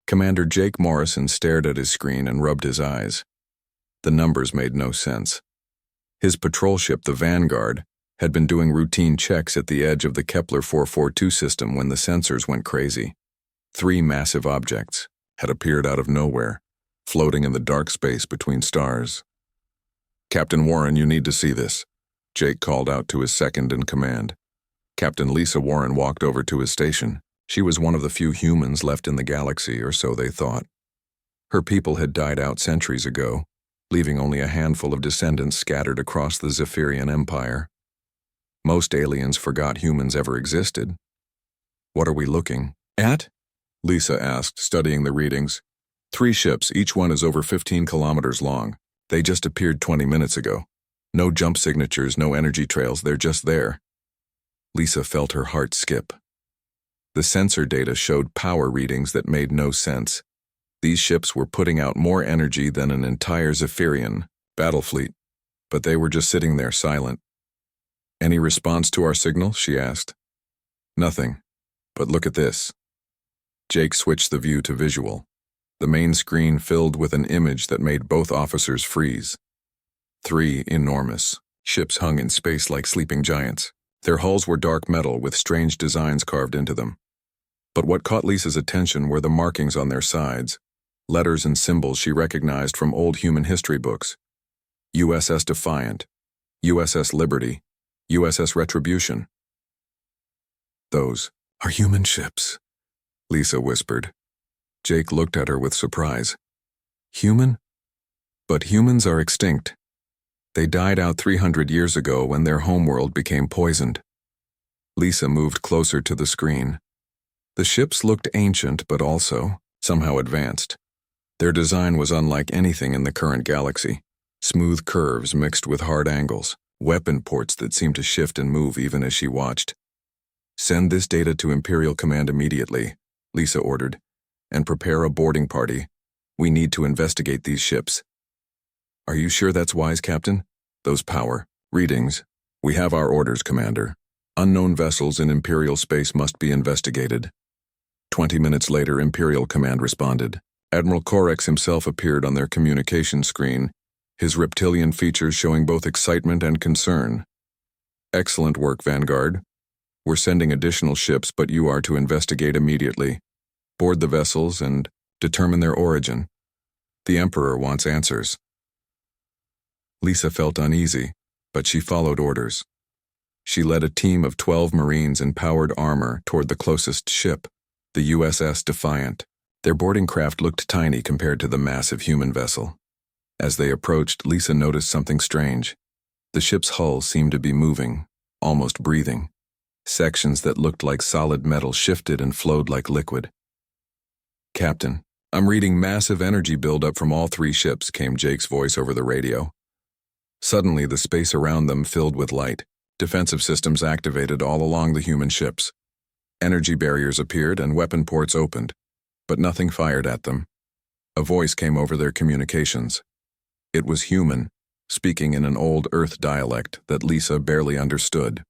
Commander Jake Morrison stared at his screen and rubbed his eyes. The numbers made no sense. His patrol ship, the Vanguard, had been doing routine checks at the edge of the Kepler 442 system when the sensors went crazy. 3 massive objects had appeared out of nowhere, floating in the dark space between stars. "Captain Warren, you need to see this," Jake called out to his second-in-command. Captain Lisa Warren walked over to his station. She was one of the few humans left in the galaxy, or so they thought. Her people had died out centuries ago, leaving only a handful of descendants scattered across the Zephyrian Empire. Most aliens forgot humans ever existed. "What are we looking at?" Lisa asked, studying the readings. 3 ships, each one is over 15 kilometers long. They just appeared 20 minutes ago. No jump signatures, no energy trails, they're just there. Lisa felt her heart skip. The sensor data showed power readings that made no sense. These ships were putting out more energy than an entire Zephyrian battle fleet, but they were just sitting there silent. "Any response to our signal?" she asked. "Nothing, but look at this." Jake switched the view to visual. The main screen filled with an image that made both officers freeze. 3 enormous ships hung in space like sleeping giants. Their hulls were dark metal with strange designs carved into them. But what caught Lisa's attention were the markings on their sides, letters and symbols she recognized from old human history books. USS Defiant, USS Liberty, USS Retribution. "Those are human ships," Lisa whispered. Jake looked at her with surprise. "Human? But humans are extinct. They died out 300 years ago when their homeworld became poisoned." Lisa moved closer to the screen. The ships looked ancient but also, somehow advanced. Their design was unlike anything in the current galaxy. Smooth curves mixed with hard angles, weapon ports that seemed to shift and move even as she watched. "Send this data to Imperial Command immediately," Lisa ordered, "and prepare a boarding party. We need to investigate these ships." "Are you sure that's wise, Captain? Those power readings?" "We have our orders, Commander. Unknown vessels in Imperial space must be investigated." 20 minutes later, Imperial Command responded. Admiral Korex himself appeared on their communication screen, his reptilian features showing both excitement and concern. "Excellent work, Vanguard. We're sending additional ships, but you are to investigate immediately. Board the vessels and determine their origin. The Emperor wants answers." Lisa felt uneasy, but she followed orders. She led a team of 12 Marines in powered armor toward the closest ship, the USS Defiant. Their boarding craft looked tiny compared to the massive human vessel. As they approached, Lisa noticed something strange. The ship's hull seemed to be moving, almost breathing. Sections that looked like solid metal shifted and flowed like liquid. "Captain, I'm reading massive energy buildup from all 3 ships," came Jake's voice over the radio. Suddenly, the space around them filled with light. Defensive systems activated all along the human ships. Energy barriers appeared and weapon ports opened, but nothing fired at them. A voice came over their communications. It was human, speaking in an old Earth dialect that Lisa barely understood.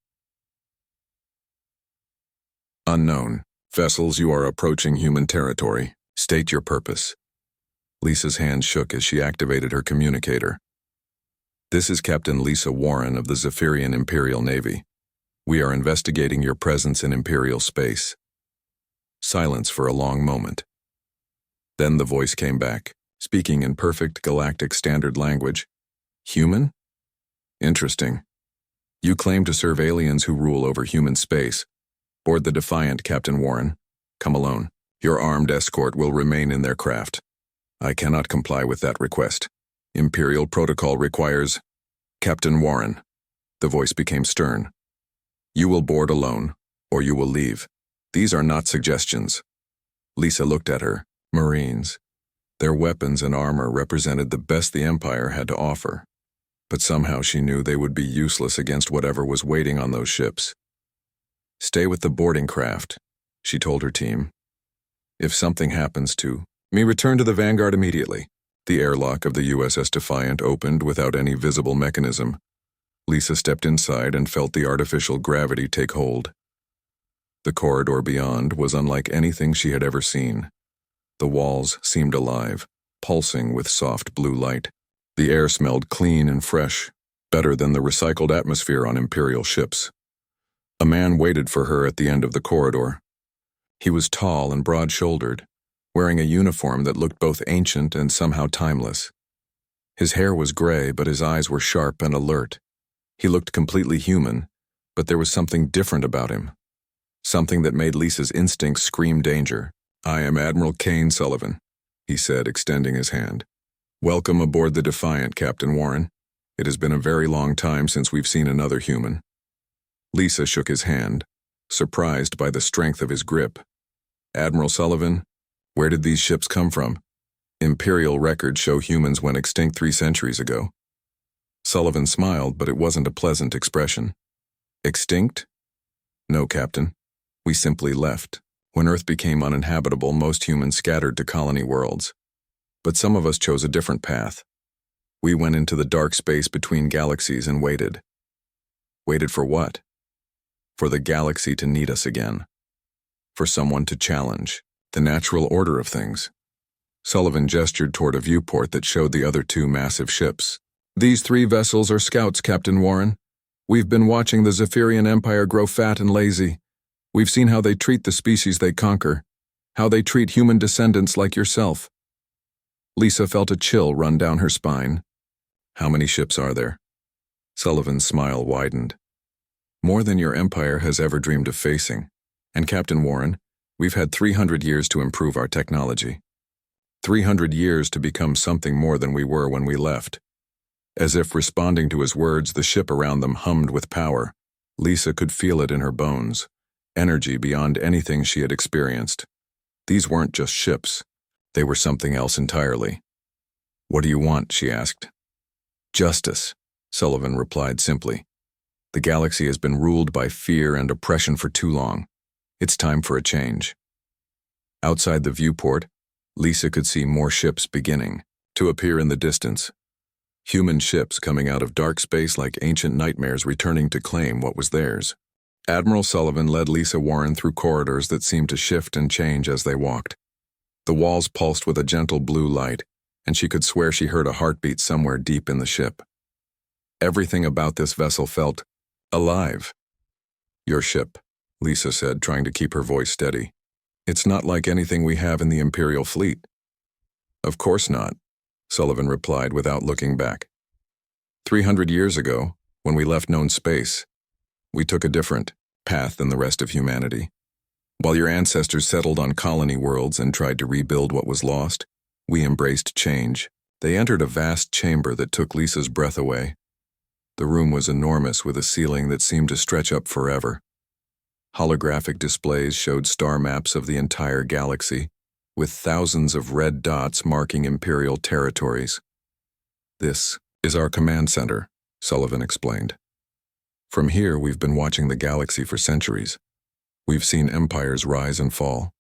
"Unknown. Vessels, you are approaching human territory. State your purpose." Lisa's hand shook as she activated her communicator. "This is Captain Lisa Warren of the Zephyrian Imperial Navy. We are investigating your presence in Imperial space." Silence for a long moment. Then the voice came back, speaking in perfect galactic standard language. "Human? Interesting. You claim to serve aliens who rule over human space. Board the Defiant, Captain Warren. Come alone. Your armed escort will remain in their craft." "I cannot comply with that request. Imperial protocol requires—" "Captain Warren." The voice became stern. "You will board alone, or you will leave. These are not suggestions." Lisa looked at her. Marines. Their weapons and armor represented the best the Empire had to offer, but somehow she knew they would be useless against whatever was waiting on those ships. "Stay with the boarding craft," she told her team. "If something happens to me, return to the Vanguard immediately." The airlock of the USS Defiant opened without any visible mechanism. Lisa stepped inside and felt the artificial gravity take hold. The corridor beyond was unlike anything she had ever seen. The walls seemed alive, pulsing with soft blue light. The air smelled clean and fresh, better than the recycled atmosphere on Imperial ships. A man waited for her at the end of the corridor. He was tall and broad-shouldered, wearing a uniform that looked both ancient and somehow timeless. His hair was gray, but his eyes were sharp and alert. He looked completely human, but there was something different about him. Something that made Lisa's instincts scream danger. "I am Admiral Kane Sullivan," he said, extending his hand. "Welcome aboard the Defiant, Captain Warren. It has been a very long time since we've seen another human." Lisa shook his hand, surprised by the strength of his grip. "Admiral Sullivan, where did these ships come from? Imperial records show humans went extinct 3 centuries ago." Sullivan smiled, but it wasn't a pleasant expression. "Extinct? No, Captain. We simply left. When Earth became uninhabitable, most humans scattered to colony worlds. But some of us chose a different path. We went into the dark space between galaxies and waited. Waited for what? For the galaxy to need us again. For someone to challenge the natural order of things." Sullivan gestured toward a viewport that showed the other 2 massive ships. "These 3 vessels are scouts, Captain Warren. We've been watching the Zephyrian Empire grow fat and lazy. We've seen how they treat the species they conquer, how they treat human descendants like yourself." Lisa felt a chill run down her spine. "How many ships are there?" Sullivan's smile widened. "More than your empire has ever dreamed of facing. And Captain Warren, we've had 300 years to improve our technology. 300 years to become something more than we were when we left." As if responding to his words, the ship around them hummed with power. Lisa could feel it in her bones, energy beyond anything she had experienced. These weren't just ships. They were something else entirely. "What do you want?" she asked. "Justice," Sullivan replied simply. "The galaxy has been ruled by fear and oppression for too long. It's time for a change." Outside the viewport, Lisa could see more ships beginning to appear in the distance. Human ships coming out of dark space like ancient nightmares returning to claim what was theirs. Admiral Sullivan led Lisa Warren through corridors that seemed to shift and change as they walked. The walls pulsed with a gentle blue light, and she could swear she heard a heartbeat somewhere deep in the ship. Everything about this vessel felt alive. "Your ship," Lisa said, trying to keep her voice steady. "It's not like anything we have in the Imperial fleet." "Of course not," Sullivan replied without looking back. 300 years ago, when we left known space, we took a different path than the rest of humanity. While your ancestors settled on colony worlds and tried to rebuild what was lost, we embraced change. They entered a vast chamber that took Lisa's breath away. The room was enormous, with a ceiling that seemed to stretch up forever. Holographic displays showed star maps of the entire galaxy, with thousands of red dots marking Imperial territories. "This is our command center," Sullivan explained. "From here, we've been watching the galaxy for centuries. We've seen empires rise and fall.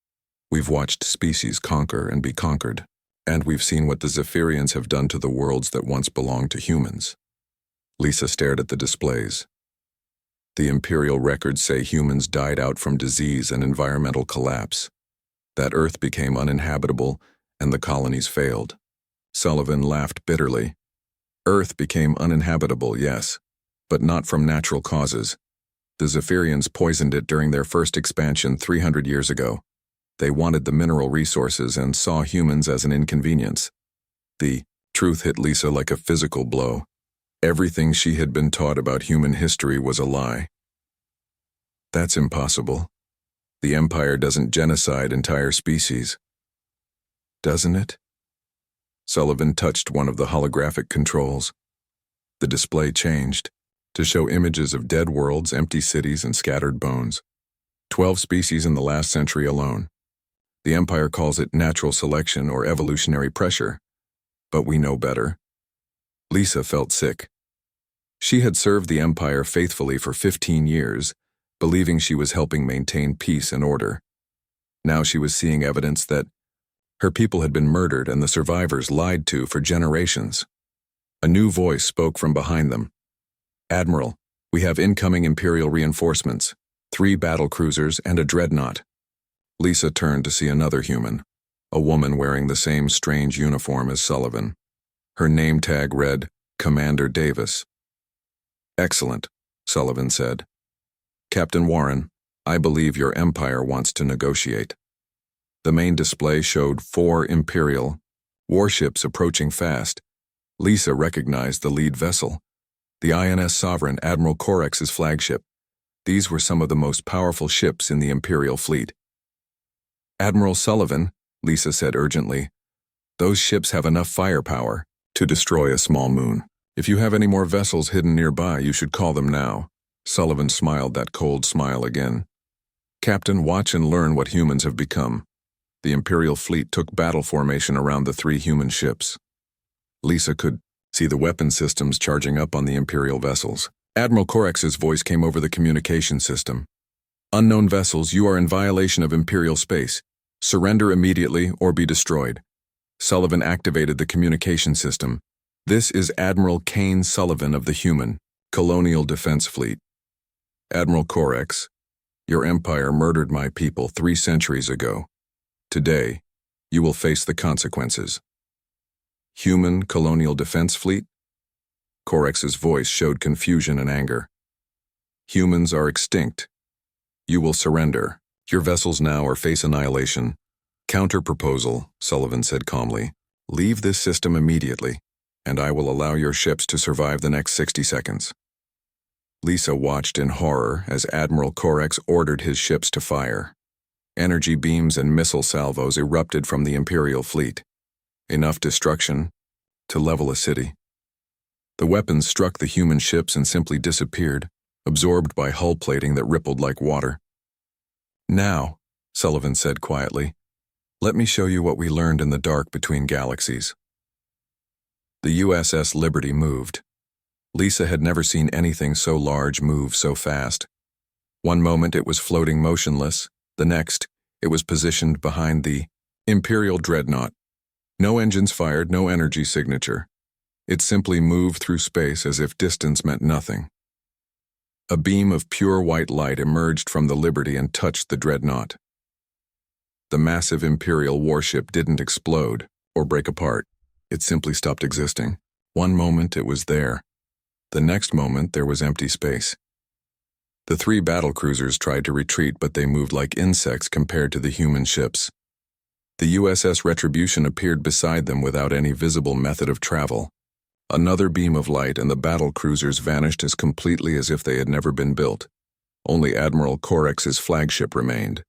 We've watched species conquer and be conquered. And we've seen what the Zephyrians have done to the worlds that once belonged to humans." Lisa stared at the displays. The Imperial records say humans died out from disease and environmental collapse, that Earth became uninhabitable and the colonies failed. Sullivan laughed bitterly. "Earth became uninhabitable, yes, but not from natural causes. The Zephyrians poisoned it during their first expansion 300 years ago. They wanted the mineral resources and saw humans as an inconvenience." The truth hit Lisa like a physical blow. Everything she had been taught about human history was a lie. "That's impossible. The Empire doesn't genocide entire species." "Doesn't it?" Sullivan touched one of the holographic controls. The display changed to show images of dead worlds, empty cities, and scattered bones. 12 species in the last century alone. The Empire calls it natural selection or evolutionary pressure, but we know better. Lisa felt sick. She had served the Empire faithfully for 15 years, believing she was helping maintain peace and order. Now she was seeing evidence that her people had been murdered and the survivors lied to for generations. A new voice spoke from behind them. "Admiral, we have incoming Imperial reinforcements, 3 battle cruisers and a dreadnought." Lisa turned to see another human, a woman wearing the same strange uniform as Sullivan. Her name tag read, Commander Davis. "Excellent," Sullivan said. "Captain Warren, I believe your empire wants to negotiate." The main display showed 4 Imperial warships approaching fast. Lisa recognized the lead vessel, the INS Sovereign, Admiral Corex's flagship. These were some of the most powerful ships in the Imperial fleet. "Admiral Sullivan," Lisa said urgently, "those ships have enough firepower to destroy a small moon. If you have any more vessels hidden nearby, you should call them now." Sullivan smiled that cold smile again. "Captain, watch and learn what humans have become." The Imperial fleet took battle formation around the 3 human ships. Lisa could see the weapon systems charging up on the Imperial vessels. Admiral Corex's voice came over the communication system. "Unknown vessels, you are in violation of Imperial space. Surrender immediately or be destroyed." Sullivan activated the communication system. "This is Admiral Kane Sullivan of the Human Colonial Defense Fleet. Admiral Corex, your empire murdered my people 3 centuries ago. Today, you will face the consequences." "Human Colonial Defense Fleet?" Corex's voice showed confusion and anger. "Humans are extinct. You will surrender. Your vessels now or face annihilation." "Counter-proposal," Sullivan said calmly. "Leave this system immediately, and I will allow your ships to survive the next 60 seconds. Lisa watched in horror as Admiral Corex ordered his ships to fire. Energy beams and missile salvos erupted from the Imperial fleet. Enough destruction to level a city. The weapons struck the human ships and simply disappeared, absorbed by hull plating that rippled like water. "Now," Sullivan said quietly, "let me show you what we learned in the dark between galaxies." The USS Liberty moved. Lisa had never seen anything so large move so fast. One moment it was floating motionless, the next, it was positioned behind the Imperial dreadnought. No engines fired, no energy signature. It simply moved through space as if distance meant nothing. A beam of pure white light emerged from the Liberty and touched the dreadnought. The massive Imperial warship didn't explode or break apart. It simply stopped existing. One moment it was there. The next moment there was empty space. The 3 battlecruisers tried to retreat, but they moved like insects compared to the human ships. The USS Retribution appeared beside them without any visible method of travel. Another beam of light and the battlecruisers vanished as completely as if they had never been built. Only Admiral Corex's flagship remained.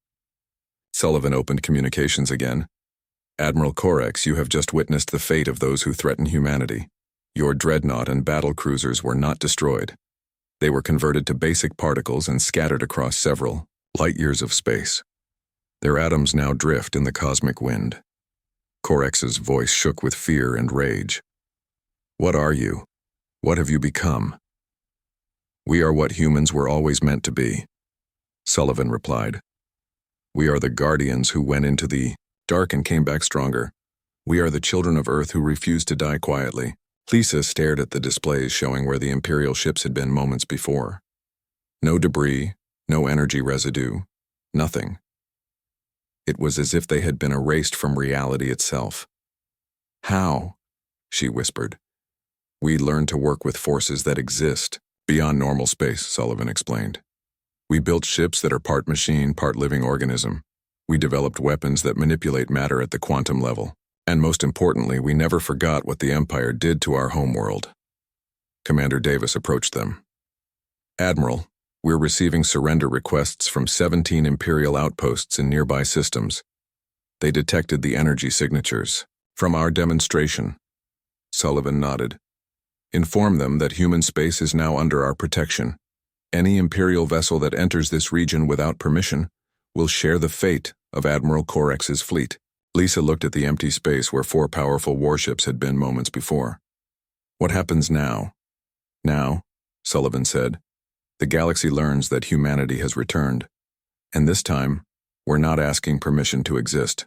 Sullivan opened communications again. "Admiral Corex, you have just witnessed the fate of those who threaten humanity. Your dreadnought and battlecruisers were not destroyed. They were converted to basic particles and scattered across several light-years of space. Their atoms now drift in the cosmic wind." Corex's voice shook with fear and rage. "What are you? What have you become?" "We are what humans were always meant to be," Sullivan replied. "We are the guardians who went into the dark and came back stronger. We are the children of Earth who refused to die quietly." Lisa stared at the displays showing where the Imperial ships had been moments before. No debris, no energy residue, nothing. It was as if they had been erased from reality itself. "How?" she whispered. "We learned to work with forces that exist beyond normal space," Sullivan explained. "We built ships that are part machine, part living organism. We developed weapons that manipulate matter at the quantum level. And most importantly, we never forgot what the Empire did to our homeworld." Commander Davis approached them. "Admiral, we're receiving surrender requests from 17 Imperial outposts in nearby systems. They detected the energy signatures from our demonstration." Sullivan nodded. "Inform them that human space is now under our protection. Any Imperial vessel that enters this region without permission will share the fate of Admiral Corex's fleet." Lisa looked at the empty space where 4 powerful warships had been moments before. "What happens now?" "Now," Sullivan said, "the galaxy learns that humanity has returned. And this time, we're not asking permission to exist."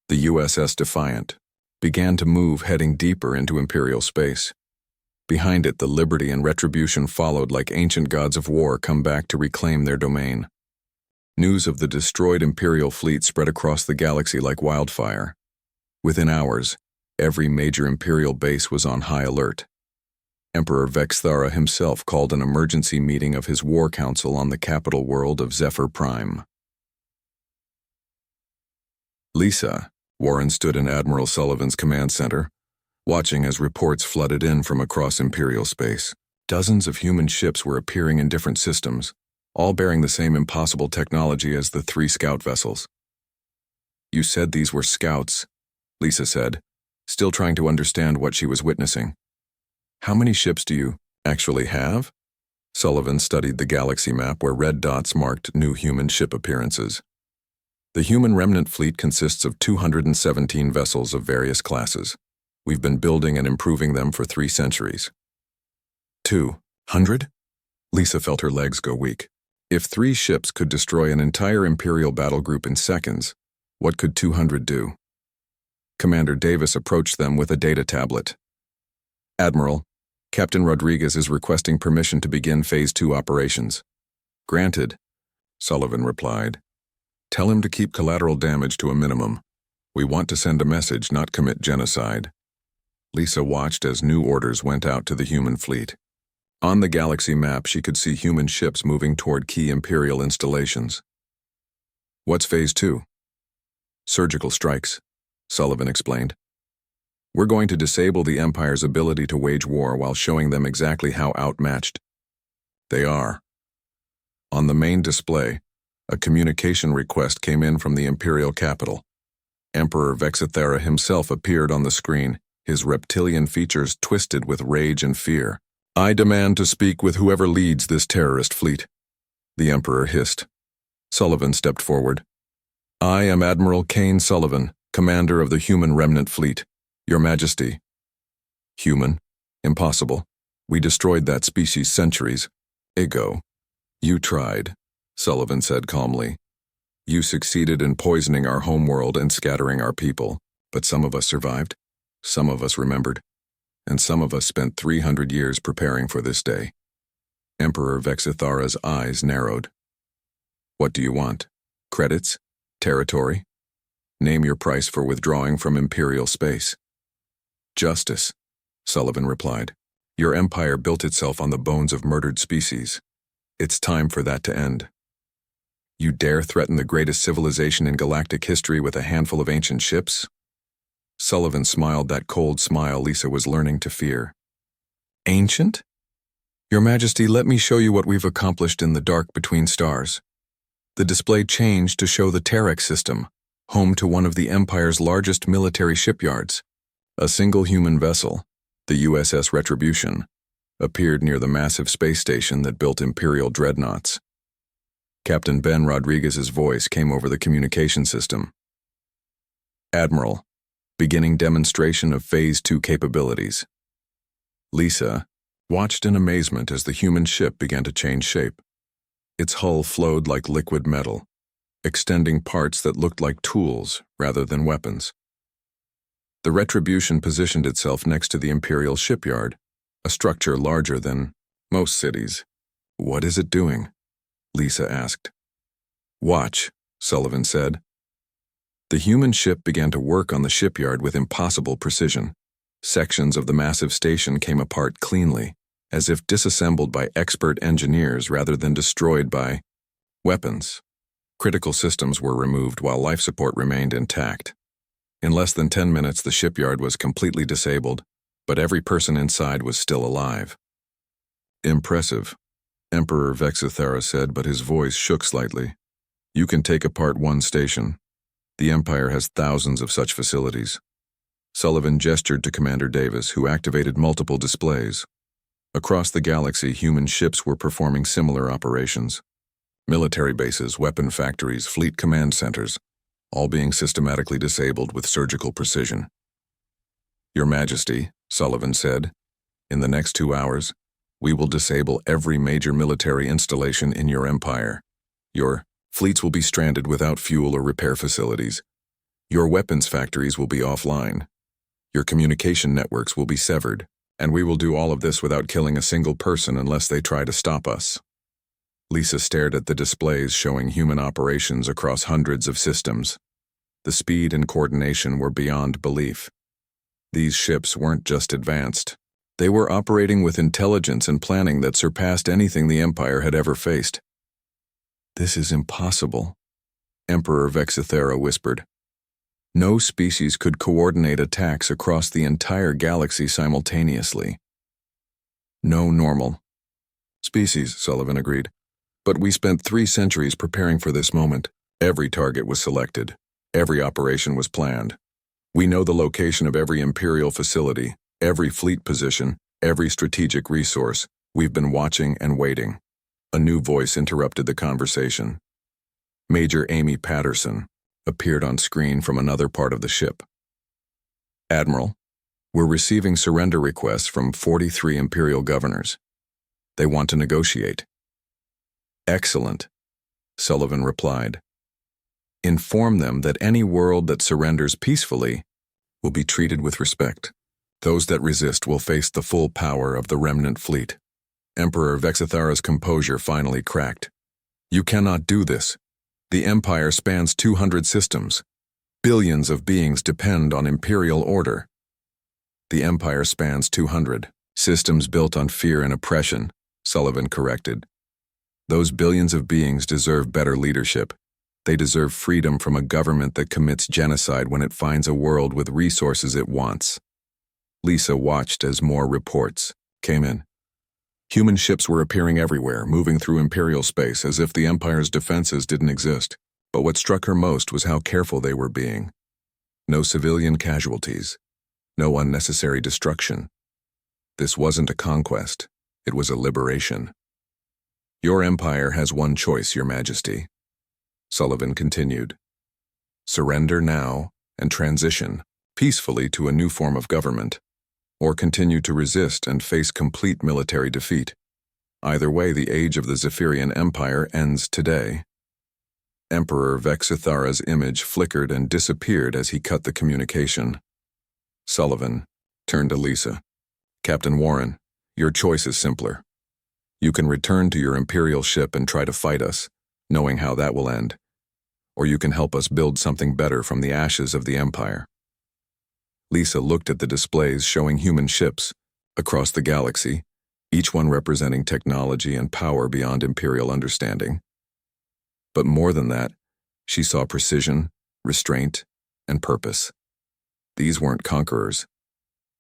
The USS Defiant began to move, heading deeper into Imperial space. Behind it, the Liberty and Retribution followed like ancient gods of war come back to reclaim their domain. News of the destroyed Imperial fleet spread across the galaxy like wildfire. Within hours, every major Imperial base was on high alert. Emperor Vexthara himself called an emergency meeting of his war council on the capital world of Zephyr Prime. Lisa, Warren stood in Admiral Sullivan's command center, watching as reports flooded in from across Imperial space. Dozens of human ships were appearing in different systems, all bearing the same impossible technology as the 3 scout vessels. "You said these were scouts," Lisa said, still trying to understand what she was witnessing. "How many ships do you actually have?" Sullivan studied the galaxy map where red dots marked new human ship appearances. The human remnant fleet consists of 217 vessels of various classes. We've been building and improving them for 3 centuries. 200? Lisa felt her legs go weak. If 3 ships could destroy an entire Imperial battle group in seconds, what could 200 do? Commander Davis approached them with a data tablet. "Admiral, Captain Rodriguez is requesting permission to begin Phase 2 operations." "Granted," Sullivan replied. "Tell him to keep collateral damage to a minimum. We want to send a message, not commit genocide." Lisa watched as new orders went out to the human fleet. On the galaxy map, she could see human ships moving toward key Imperial installations. "What's Phase 2? "Surgical strikes," Sullivan explained. "We're going to disable the Empire's ability to wage war while showing them exactly how outmatched they are." On the main display, a communication request came in from the Imperial capital. Emperor Vexthara himself appeared on the screen, his reptilian features twisted with rage and fear. "I demand to speak with whoever leads this terrorist fleet," the Emperor hissed. Sullivan stepped forward. "I am Admiral Kane Sullivan, commander of the human remnant fleet. Your Majesty." "Human? Impossible. We destroyed that species centuries ago." "You tried," Sullivan said calmly. "You succeeded in poisoning our homeworld and scattering our people, but some of us survived, some of us remembered, and some of us spent 300 years preparing for this day." Emperor Vexthara's eyes narrowed. "What do you want? Credits? Territory? Name your price for withdrawing from Imperial space." "Justice," Sullivan replied. "Your empire built itself on the bones of murdered species. It's time for that to end." "You dare threaten the greatest civilization in galactic history with a handful of ancient ships?" Sullivan smiled that cold smile Lisa was learning to fear. "Ancient? Your Majesty, let me show you what we've accomplished in the dark between stars." The display changed to show the Terrex system, home to one of the Empire's largest military shipyards. A single human vessel, the USS Retribution, appeared near the massive space station that built Imperial dreadnoughts. Captain Ben Rodriguez's voice came over the communication system. "Admiral, beginning demonstration of Phase 2 capabilities." Lisa watched in amazement as the human ship began to change shape. Its hull flowed like liquid metal, extending parts that looked like tools rather than weapons. The Retribution positioned itself next to the Imperial shipyard, a structure larger than most cities. "What is it doing?" Lisa asked. "Watch," Sullivan said. The human ship began to work on the shipyard with impossible precision. Sections of the massive station came apart cleanly, as if disassembled by expert engineers rather than destroyed by weapons. Critical systems were removed while life support remained intact. In less than 10 minutes, the shipyard was completely disabled, but every person inside was still alive. "Impressive," Emperor Vexthara said, but his voice shook slightly. "You can take apart one station. The Empire has thousands of such facilities." Sullivan gestured to Commander Davis, who activated multiple displays. Across the galaxy, human ships were performing similar operations. Military bases, weapon factories, fleet command centers, all being systematically disabled with surgical precision. "Your Majesty," Sullivan said, "in the next 2 hours, we will disable every major military installation in your empire. Your fleets will be stranded without fuel or repair facilities. Your weapons factories will be offline. Your communication networks will be severed, and we will do all of this without killing a single person unless they try to stop us." Lisa stared at the displays showing human operations across hundreds of systems. The speed and coordination were beyond belief. These ships weren't just advanced. They were operating with intelligence and planning that surpassed anything the Empire had ever faced. "This is impossible," Emperor Vexithera whispered. "No species could coordinate attacks across the entire galaxy simultaneously." "No normal species," Sullivan agreed. "But we spent 3 centuries preparing for this moment. Every target was selected. Every operation was planned. We know the location of every Imperial facility, every fleet position, every strategic resource. We've been watching and waiting." A new voice interrupted the conversation. Major Amy Patterson appeared on screen from another part of the ship. "Admiral, we're receiving surrender requests from 43 Imperial governors. They want to negotiate." "Excellent," Sullivan replied. "Inform them that any world that surrenders peacefully will be treated with respect. Those that resist will face the full power of the remnant fleet." Emperor Vexithara's composure finally cracked. "You cannot do this. The Empire spans 200 systems. Billions of beings depend on Imperial order." "The Empire spans 200 systems built on fear and oppression," Sullivan corrected. "Those billions of beings deserve better leadership. They deserve freedom from a government that commits genocide when it finds a world with resources it wants." Lisa watched as more reports came in. Human ships were appearing everywhere, moving through Imperial space as if the Empire's defenses didn't exist. But what struck her most was how careful they were being. No civilian casualties. No unnecessary destruction. This wasn't a conquest. It was a liberation. "Your Empire has one choice, Your Majesty," Sullivan continued. "Surrender now and transition peacefully to a new form of government, or continue to resist and face complete military defeat. Either way, the age of the Zephyrian Empire ends today." Emperor Vexithara's image flickered and disappeared as he cut the communication. Sullivan turned to Lisa. "Captain Warren, your choice is simpler. You can return to your Imperial ship and try to fight us, knowing how that will end. Or you can help us build something better from the ashes of the Empire." Lisa looked at the displays showing human ships across the galaxy, each one representing technology and power beyond Imperial understanding. But more than that, she saw precision, restraint, and purpose. These weren't conquerors.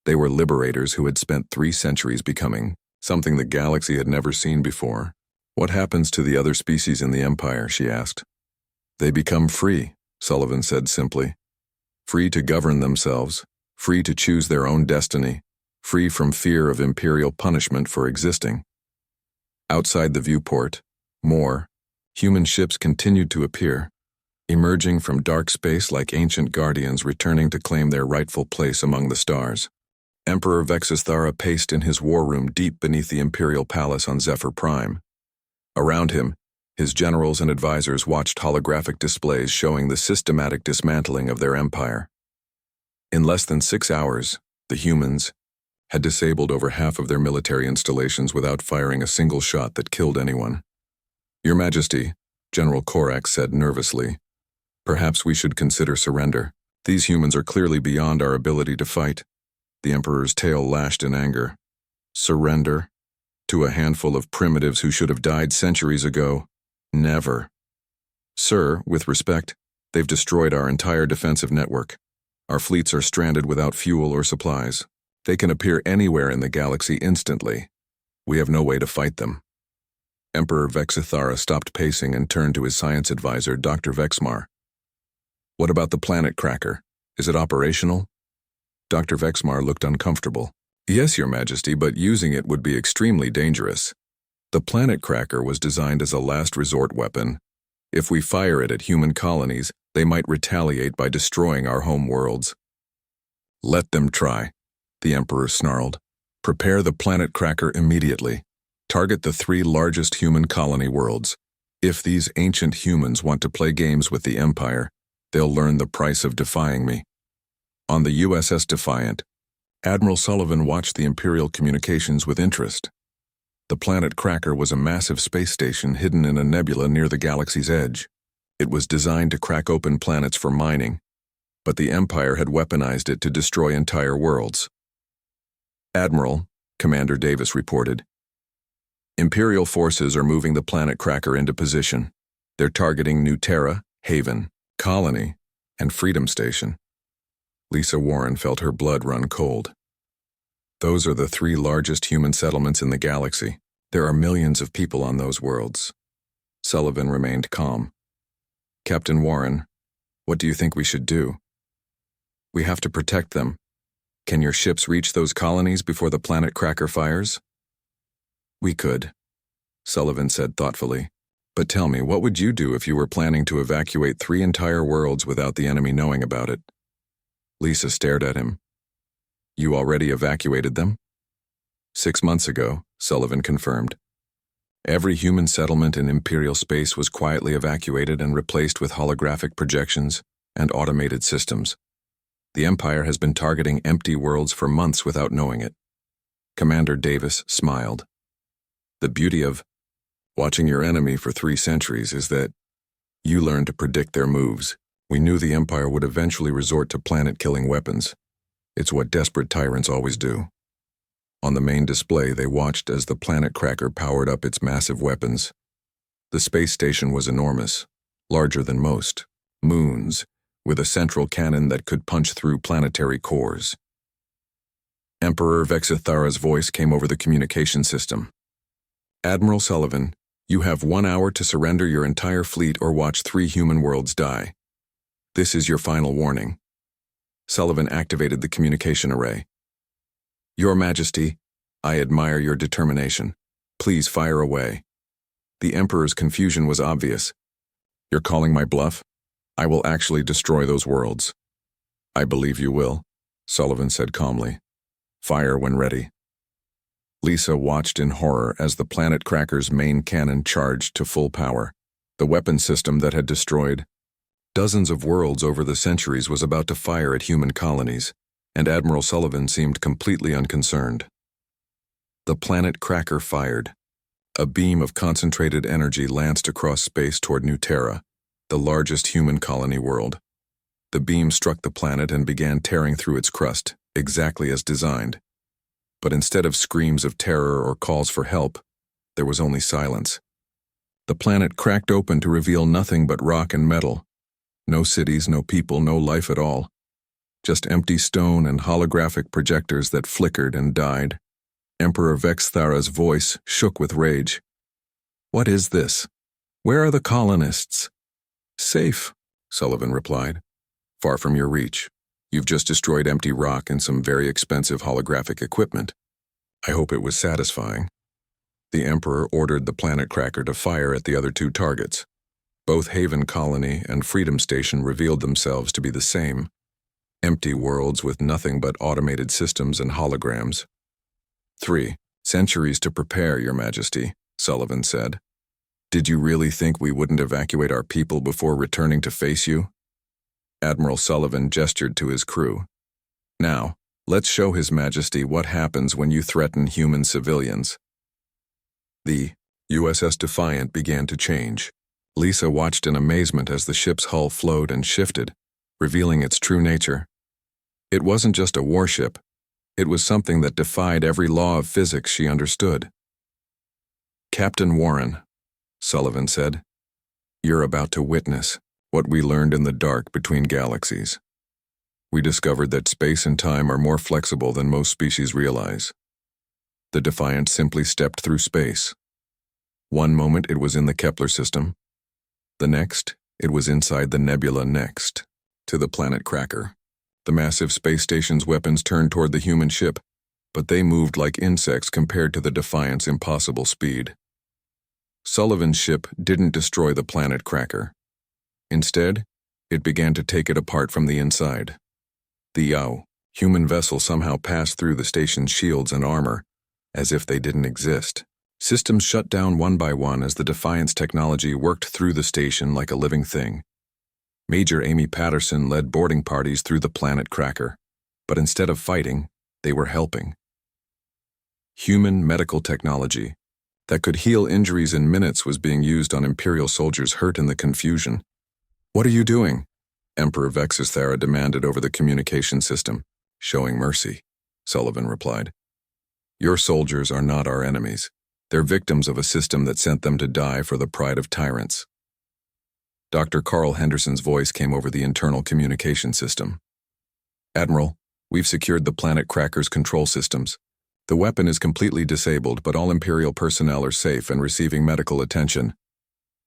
They were liberators who had spent 3 centuries becoming something the galaxy had never seen before. "What happens to the other species in the Empire?" she asked. "They become free," Sullivan said simply. "Free to govern themselves, free to choose their own destiny, free from fear of Imperial punishment for existing." Outside the viewport, more human ships continued to appear, emerging from dark space like ancient guardians returning to claim their rightful place among the stars. Emperor Vexithara paced in his war room deep beneath the Imperial Palace on Zephyr Prime. Around him, his generals and advisors watched holographic displays showing the systematic dismantling of their empire. In less than 6 hours, the humans had disabled over half of their military installations without firing a single shot that killed anyone. "Your Majesty," General Korak said nervously, "perhaps we should consider surrender. These humans are clearly beyond our ability to fight." The Emperor's tail lashed in anger. "Surrender? To a handful of primitives who should have died centuries ago? Never. Sir, with respect, they've destroyed our entire defensive network. Our fleets are stranded without fuel or supplies. They can appear anywhere in the galaxy instantly. We have no way to fight them." Emperor Vexithara stopped pacing and turned to his science advisor, Dr. Vexmar. "What about the planet cracker? Is it operational?" Dr. Vexmar looked uncomfortable. "Yes, Your Majesty, but using it would be extremely dangerous. The planet cracker was designed as a last resort weapon. If we fire it at human colonies, they might retaliate by destroying our home worlds." "Let them try," the Emperor snarled. "Prepare the planet cracker immediately. Target the 3 largest human colony worlds. If these ancient humans want to play games with the Empire, they'll learn the price of defying me." On the USS Defiant, Admiral Sullivan watched the Imperial communications with interest. The planet cracker was a massive space station hidden in a nebula near the galaxy's edge. It was designed to crack open planets for mining, but the Empire had weaponized it to destroy entire worlds. "Admiral," Commander Davis reported, "Imperial forces are moving the planet Cracker into position. They're targeting New Terra, Haven, Colony, and Freedom Station." Lisa Warren felt her blood run cold. Those are the 3 largest human settlements in the galaxy. There are millions of people on those worlds. Sullivan remained calm. "Captain Warren, what do you think we should do?" "We have to protect them. Can your ships reach those colonies before the planet Cracker fires?" "We could," Sullivan said thoughtfully. "But tell me, what would you do if you were planning to evacuate 3 entire worlds without the enemy knowing about it?" Lisa stared at him. "You already evacuated them?" 6 months ago, Sullivan confirmed. Every human settlement in Imperial space was quietly evacuated and replaced with holographic projections and automated systems. The Empire has been targeting empty worlds for months without knowing it. Commander Davis smiled. "The beauty of watching your enemy for 3 centuries is that you learn to predict their moves. We knew the Empire would eventually resort to planet-killing weapons. It's what desperate tyrants always do." On the main display, they watched as the planet Cracker powered up its massive weapons. The space station was enormous, larger than most moons, with a central cannon that could punch through planetary cores. Emperor Vexithara's voice came over the communication system. "Admiral Sullivan, you have 1 hour to surrender your entire fleet or watch 3 human worlds die. This is your final warning." Sullivan activated the communication array. "Your Majesty, I admire your determination. Please fire away." The Emperor's confusion was obvious. "You're calling my bluff? I will actually destroy those worlds." "I believe you will," Sullivan said calmly. "Fire when ready." Lisa watched in horror as the planet Cracker's main cannon charged to full power. The weapon system that had destroyed dozens of worlds over the centuries was about to fire at human colonies, and Admiral Sullivan seemed completely unconcerned. The planet Cracker fired. A beam of concentrated energy lanced across space toward New Terra, the largest human colony world. The beam struck the planet and began tearing through its crust, exactly as designed. But instead of screams of terror or calls for help, there was only silence. The planet cracked open to reveal nothing but rock and metal. No cities, no people, no life at all. Just empty stone and holographic projectors that flickered and died. Emperor Vexthara's voice shook with rage. "What is this? Where are the colonists?" "Safe," Sullivan replied. "Far from your reach. You've just destroyed empty rock and some very expensive holographic equipment. I hope it was satisfying." The Emperor ordered the planet Cracker to fire at the other 2 targets. Both Haven Colony and Freedom Station revealed themselves to be the same. Empty worlds with nothing but automated systems and holograms. 3 centuries to prepare, Your Majesty, Sullivan said. "Did you really think we wouldn't evacuate our people before returning to face you?" Admiral Sullivan gestured to his crew. "Now, let's show His Majesty what happens when you threaten human civilians." The USS Defiant began to change. Lisa watched in amazement as the ship's hull flowed and shifted, revealing its true nature. It wasn't just a warship. It was something that defied every law of physics she understood. "Captain Warren," Sullivan said, "you're about to witness what we learned in the dark between galaxies. We discovered that space and time are more flexible than most species realize. The Defiant simply stepped through space. One moment it was in the Kepler system. The next, it was inside the nebula next to the planet Cracker. The massive space station's weapons turned toward the human ship, but they moved like insects compared to the Defiant's impossible speed. Sullivan's ship didn't destroy the planet Cracker. Instead, it began to take it apart from the inside. The human vessel somehow passed through the station's shields and armor, as if they didn't exist. Systems shut down one by one as the Defiant's technology worked through the station like a living thing. Major Amy Patterson led boarding parties through the planet Cracker, but instead of fighting, they were helping. Human medical technology that could heal injuries in minutes was being used on Imperial soldiers hurt in the confusion. "What are you doing?" Emperor Vexithera demanded over the communication system. Showing mercy, Sullivan replied. Your soldiers are not our enemies. They're victims of a system that sent them to die for the pride of tyrants. Dr. Carl Henderson's voice came over the internal communication system. Admiral, we've secured the Planet Cracker's control systems. The weapon is completely disabled, but all Imperial personnel are safe and receiving medical attention.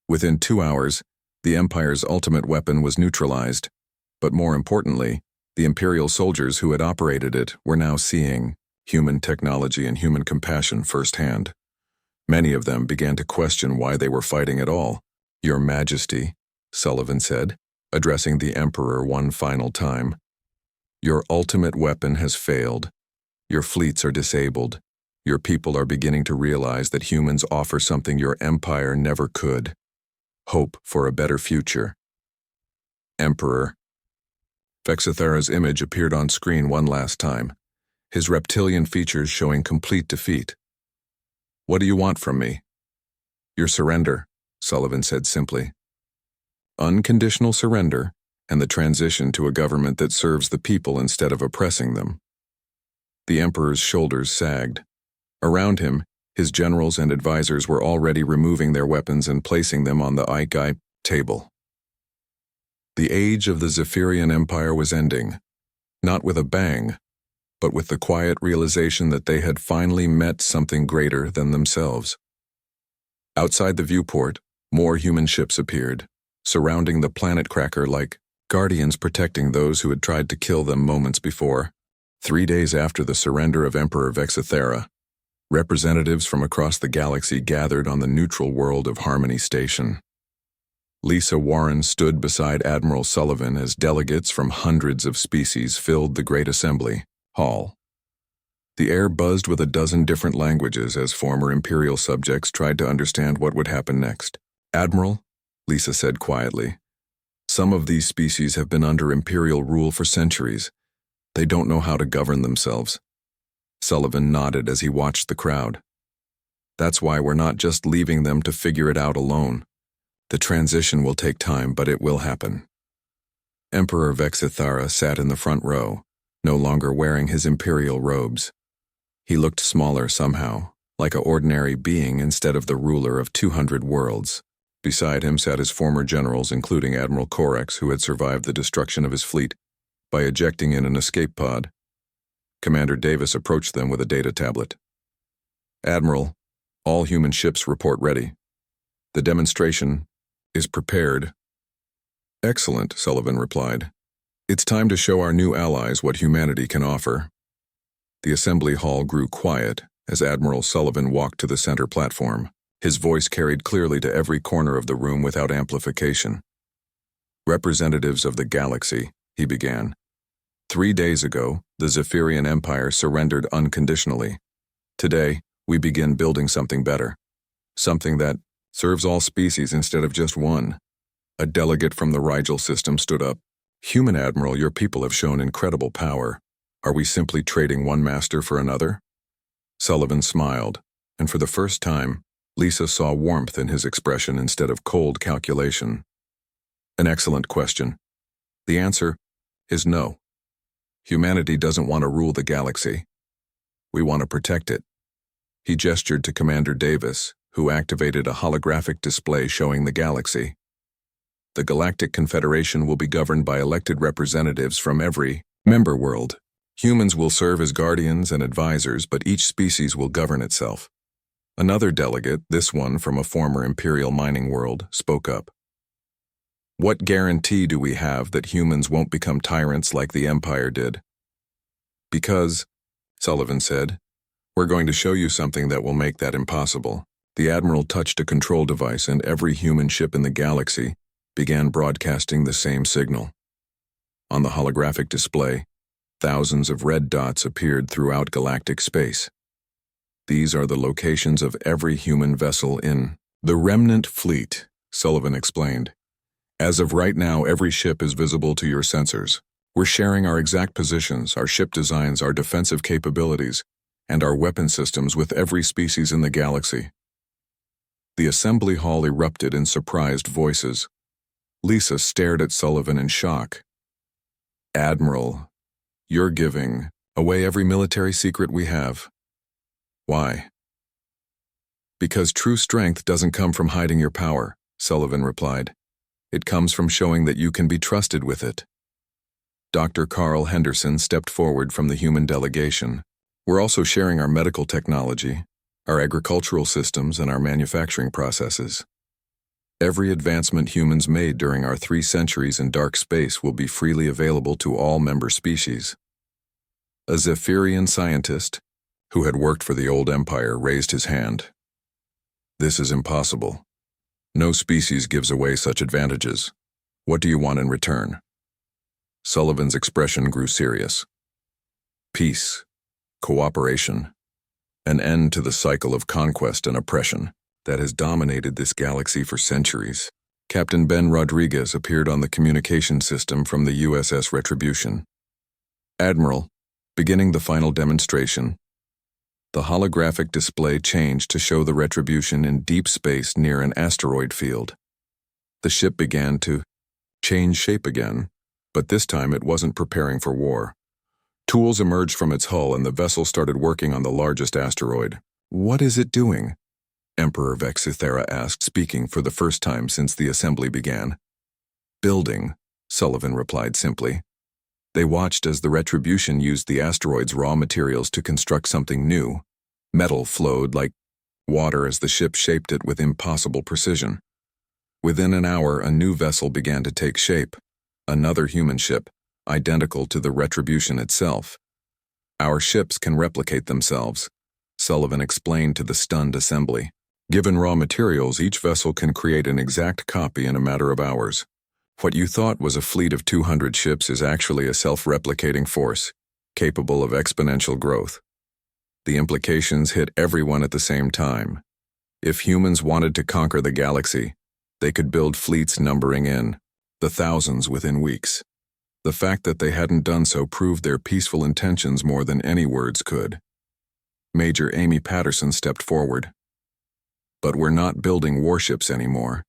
Within 2 hours, the Empire's ultimate weapon was neutralized, but more importantly, the Imperial soldiers who had operated it were now seeing human technology and human compassion firsthand. Many of them began to question why they were fighting at all. Your Majesty, Sullivan said, addressing the Emperor one final time. Your ultimate weapon has failed. Your fleets are disabled. Your people are beginning to realize that humans offer something your empire never could. Hope for a better future. Emperor. Vexithera's image appeared on screen one last time, his reptilian features showing complete defeat. What do you want from me? Your surrender, Sullivan said simply. Unconditional surrender and the transition to a government that serves the people instead of oppressing them. The Emperor's shoulders sagged. Around him, his generals and advisors were already removing their weapons and placing them on the Ikai table. The age of the Zephyrian Empire was ending, not with a bang, but with the quiet realization that they had finally met something greater than themselves. Outside the viewport, more human ships appeared, surrounding the planet cracker like guardians protecting those who had tried to kill them moments before. 3 days after the surrender of Emperor Vexithera, representatives from across the galaxy gathered on the neutral world of Harmony Station. Lisa Warren stood beside Admiral Sullivan as delegates from hundreds of species filled the Great Assembly Hall. The air buzzed with a dozen different languages as former Imperial subjects tried to understand what would happen next. Admiral, Lisa said quietly, some of these species have been under Imperial rule for centuries. They don't know how to govern themselves. Sullivan nodded as he watched the crowd. That's why we're not just leaving them to figure it out alone. The transition will take time, but it will happen. Emperor Vexithera sat in the front row, no longer wearing his imperial robes. He looked smaller somehow, like an ordinary being instead of the ruler of 200 worlds. Beside him sat his former generals, including Admiral Corax, who had survived the destruction of his fleet by ejecting in an escape pod. Commander Davis approached them with a data tablet. Admiral, all human ships report ready. The demonstration is prepared. Excellent, Sullivan replied. It's time to show our new allies what humanity can offer. The assembly hall grew quiet as Admiral Sullivan walked to the center platform. His voice carried clearly to every corner of the room without amplification. Representatives of the galaxy, he began. 3 days ago, the Zephyrian Empire surrendered unconditionally. Today, we begin building something better. Something that serves all species instead of just one. A delegate from the Rigel system stood up. Human Admiral, your people have shown incredible power. Are we simply trading one master for another? Sullivan smiled, and for the first time, Lisa saw warmth in his expression instead of cold calculation. An excellent question. The answer is no. Humanity doesn't want to rule the galaxy. We want to protect it. He gestured to Commander Davis, who activated a holographic display showing the galaxy. The Galactic Confederation will be governed by elected representatives from every member world. Humans will serve as guardians and advisors, but each species will govern itself. Another delegate, this one from a former Imperial mining world, spoke up. What guarantee do we have that humans won't become tyrants like the Empire did? Because, Sullivan said, we're going to show you something that will make that impossible. The Admiral touched a control device and every human ship in the galaxy began broadcasting the same signal. On the holographic display, thousands of red dots appeared throughout galactic space. These are the locations of every human vessel in the Remnant Fleet, Sullivan explained. As of right now, every ship is visible to your sensors. We're sharing our exact positions, our ship designs, our defensive capabilities, and our weapon systems with every species in the galaxy. The assembly hall erupted in surprised voices. Lisa stared at Sullivan in shock. Admiral, you're giving away every military secret we have. Why? Because true strength doesn't come from hiding your power, Sullivan replied. It comes from showing that you can be trusted with it. Dr. Carl Henderson stepped forward from the human delegation. We're also sharing our medical technology, our agricultural systems, and our manufacturing processes. Every advancement humans made during our 3 centuries in dark space will be freely available to all member species. A Zephyrian scientist, who had worked for the old empire, raised his hand. This is impossible. No species gives away such advantages. What do you want in return? Sullivan's expression grew serious. Peace, cooperation, an end to the cycle of conquest and oppression that has dominated this galaxy for centuries. Captain Ben Rodriguez appeared on the communication system from the USS Retribution. Admiral, beginning the final demonstration, the holographic display changed to show the Retribution in deep space near an asteroid field. The ship began to change shape again, but this time it wasn't preparing for war. Tools emerged from its hull and the vessel started working on the largest asteroid. What is it doing? Emperor Vexithera asked, speaking for the first time since the assembly began. Building, Sullivan replied simply. They watched as the Retribution used the asteroid's raw materials to construct something new. Metal flowed like water as the ship shaped it with impossible precision. Within an hour, a new vessel began to take shape. Another human ship, identical to the Retribution itself. Our ships can replicate themselves, Sullivan explained to the stunned assembly. Given raw materials, each vessel can create an exact copy in a matter of hours. What you thought was a fleet of 200 ships is actually a self-replicating force, capable of exponential growth. The implications hit everyone at the same time. If humans wanted to conquer the galaxy, they could build fleets numbering in the thousands within weeks. The fact that they hadn't done so proved their peaceful intentions more than any words could. Major Amy Patterson stepped forward. But we're not building warships anymore.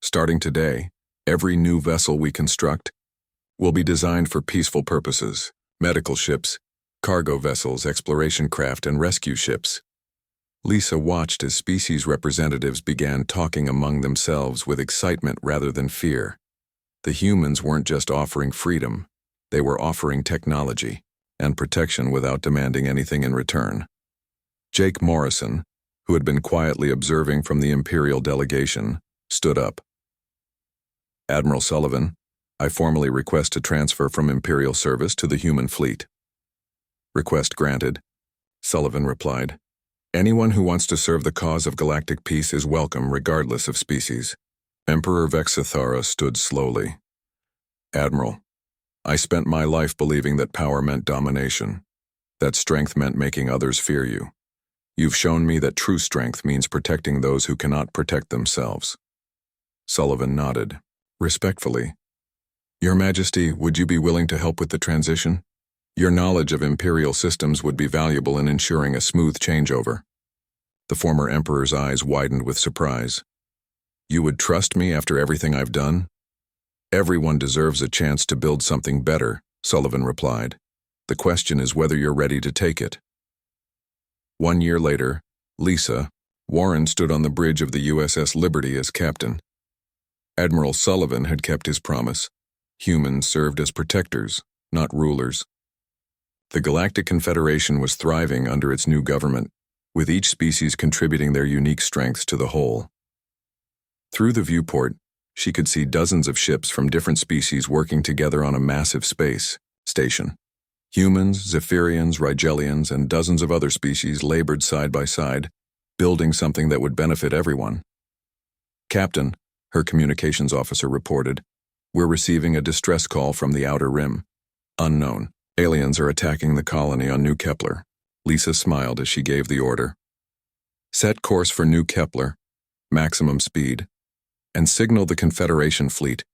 Starting today, every new vessel we construct will be designed for peaceful purposes: medical ships, cargo vessels, exploration craft, and rescue ships. Lisa watched as species representatives began talking among themselves with excitement rather than fear. The humans weren't just offering freedom, they were offering technology and protection without demanding anything in return. Jake Morrison, who had been quietly observing from the Imperial delegation, stood up. Admiral Sullivan, I formally request to transfer from Imperial service to the human fleet. Request granted, Sullivan replied. Anyone who wants to serve the cause of galactic peace is welcome regardless of species. Emperor Vexithara stood slowly. Admiral, I spent my life believing that power meant domination, that strength meant making others fear you. You've shown me that true strength means protecting those who cannot protect themselves. Sullivan nodded. Respectfully, Your Majesty, would you be willing to help with the transition? Your knowledge of Imperial systems would be valuable in ensuring a smooth changeover. The former Emperor's eyes widened with surprise. You would trust me after everything I've done? Everyone deserves a chance to build something better, Sullivan replied. The question is whether you're ready to take it. 1 year later, Lisa, Warren stood on the bridge of the USS Liberty as captain. Admiral Sullivan had kept his promise. Humans served as protectors, not rulers. The Galactic Confederation was thriving under its new government, with each species contributing their unique strengths to the whole. Through the viewport, she could see dozens of ships from different species working together on a massive space station. Humans, Zephyrians, Rigelians, and dozens of other species labored side by side, building something that would benefit everyone. Captain, her communications officer reported, we're receiving a distress call from the Outer Rim. Unknown. Aliens are attacking the colony on New Kepler. Lisa smiled as she gave the order. Set course for New Kepler, maximum speed, and signal the Confederation fleet.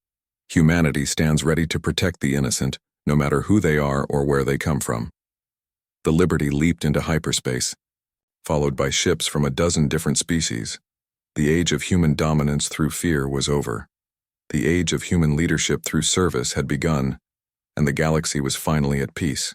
Humanity stands ready to protect the innocent, no matter who they are or where they come from. The Liberty leaped into hyperspace, followed by ships from a dozen different species. The age of human dominance through fear was over. The age of human leadership through service had begun, and the galaxy was finally at peace.